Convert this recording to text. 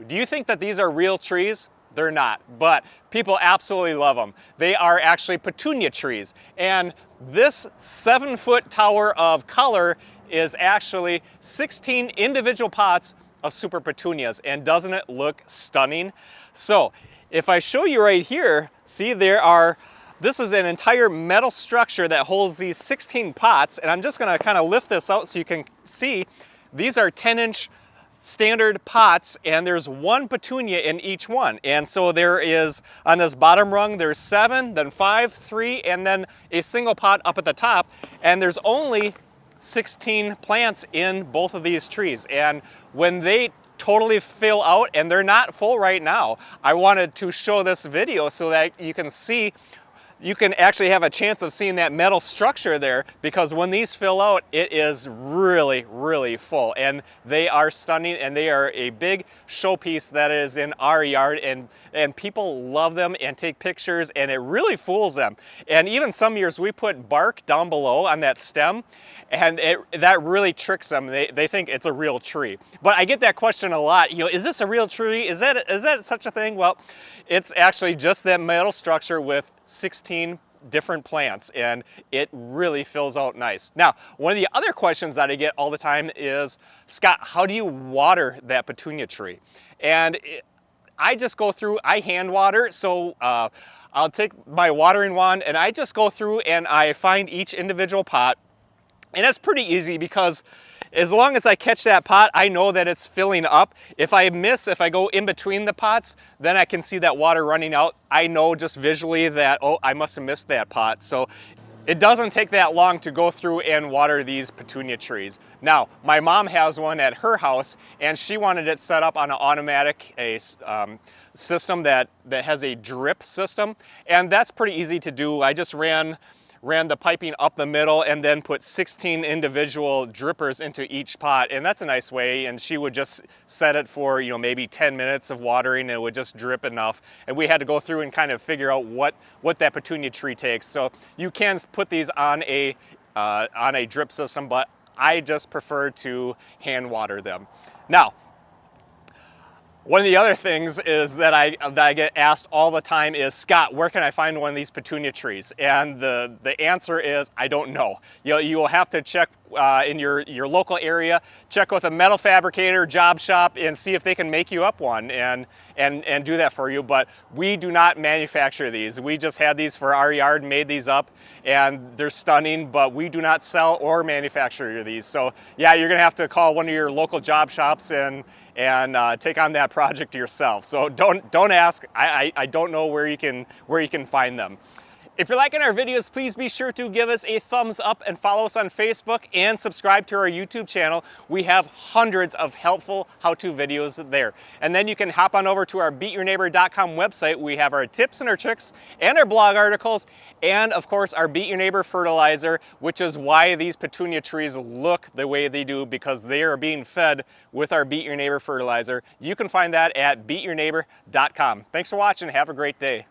Do you think that these are real trees? They're not, but people absolutely love them. They are actually petunia trees. And this 7-foot tower of color is actually 16 individual pots of super petunias. And doesn't it look stunning? So if I show you right here, see this is an entire metal structure that holds these 16 pots. And I'm just gonna kind of lift this out so you can see these are 10-inch standard pots, and there's one petunia in each one. And so there is, on this bottom rung, there's 7, then 5, 3, and then a single pot up at the top. And there's only 16 plants in both of these trees. And when they totally fill out, and they're not full right now, I wanted to show this video so that you can see, you can actually have a chance of seeing that metal structure there, because when these fill out, it is really, really full. And they are stunning, and they are a big showpiece that is in our yard, and people love them and take pictures, and it really fools them. And even some years we put bark down below on that stem, and that really tricks them. They think it's a real tree. But I get that question a lot, you know, is this a real tree? Is that such a thing? Well, it's actually just that metal structure with 16 different plants, and it really fills out nice. Now, one of the other questions that I get all the time is, Scott, how do you water that petunia tree? And I just go through, I hand water, so I'll take my watering wand and I just go through and I find each individual pot. And that's pretty easy, because as long as I catch that pot, I know that it's filling up. If I go in between the pots, then I can see that water running out. I know just visually that, oh, I must have missed that pot. So it doesn't take that long to go through and water these petunia trees. Now, my mom has one at her house, and she wanted it set up on an automatic system that has a drip system. And that's pretty easy to do. I just ran the piping up the middle and then put 16 individual drippers into each pot, and that's a nice way. And she would just set it for, you know, maybe 10 minutes of watering, and it would just drip enough. And we had to go through and kind of figure out what that petunia tree takes. So you can put these on a drip system, but I just prefer to hand water them. Now, one of the other things is that I get asked all the time is, Scott, where can I find one of these petunia trees? And the answer is, I don't know. You will have to check in your local area, check with a metal fabricator, job shop, and see if they can make you up one and do that for you. But we do not manufacture these. We just had these for our yard, made these up, and they're stunning, but we do not sell or manufacture these. So yeah, you're gonna have to call one of your local job shops and take on that project yourself. So don't ask. I don't know where you can find them. If you're liking our videos, please be sure to give us a thumbs up and follow us on Facebook and subscribe to our YouTube channel. We have hundreds of helpful how-to videos there. And then you can hop on over to our beatyourneighbor.com website. We have our tips and our tricks and our blog articles, and of course our Beat Your Neighbor fertilizer, which is why these petunia trees look the way they do, because they are being fed with our Beat Your Neighbor fertilizer. You can find that at beatyourneighbor.com. Thanks for watching. Have a great day.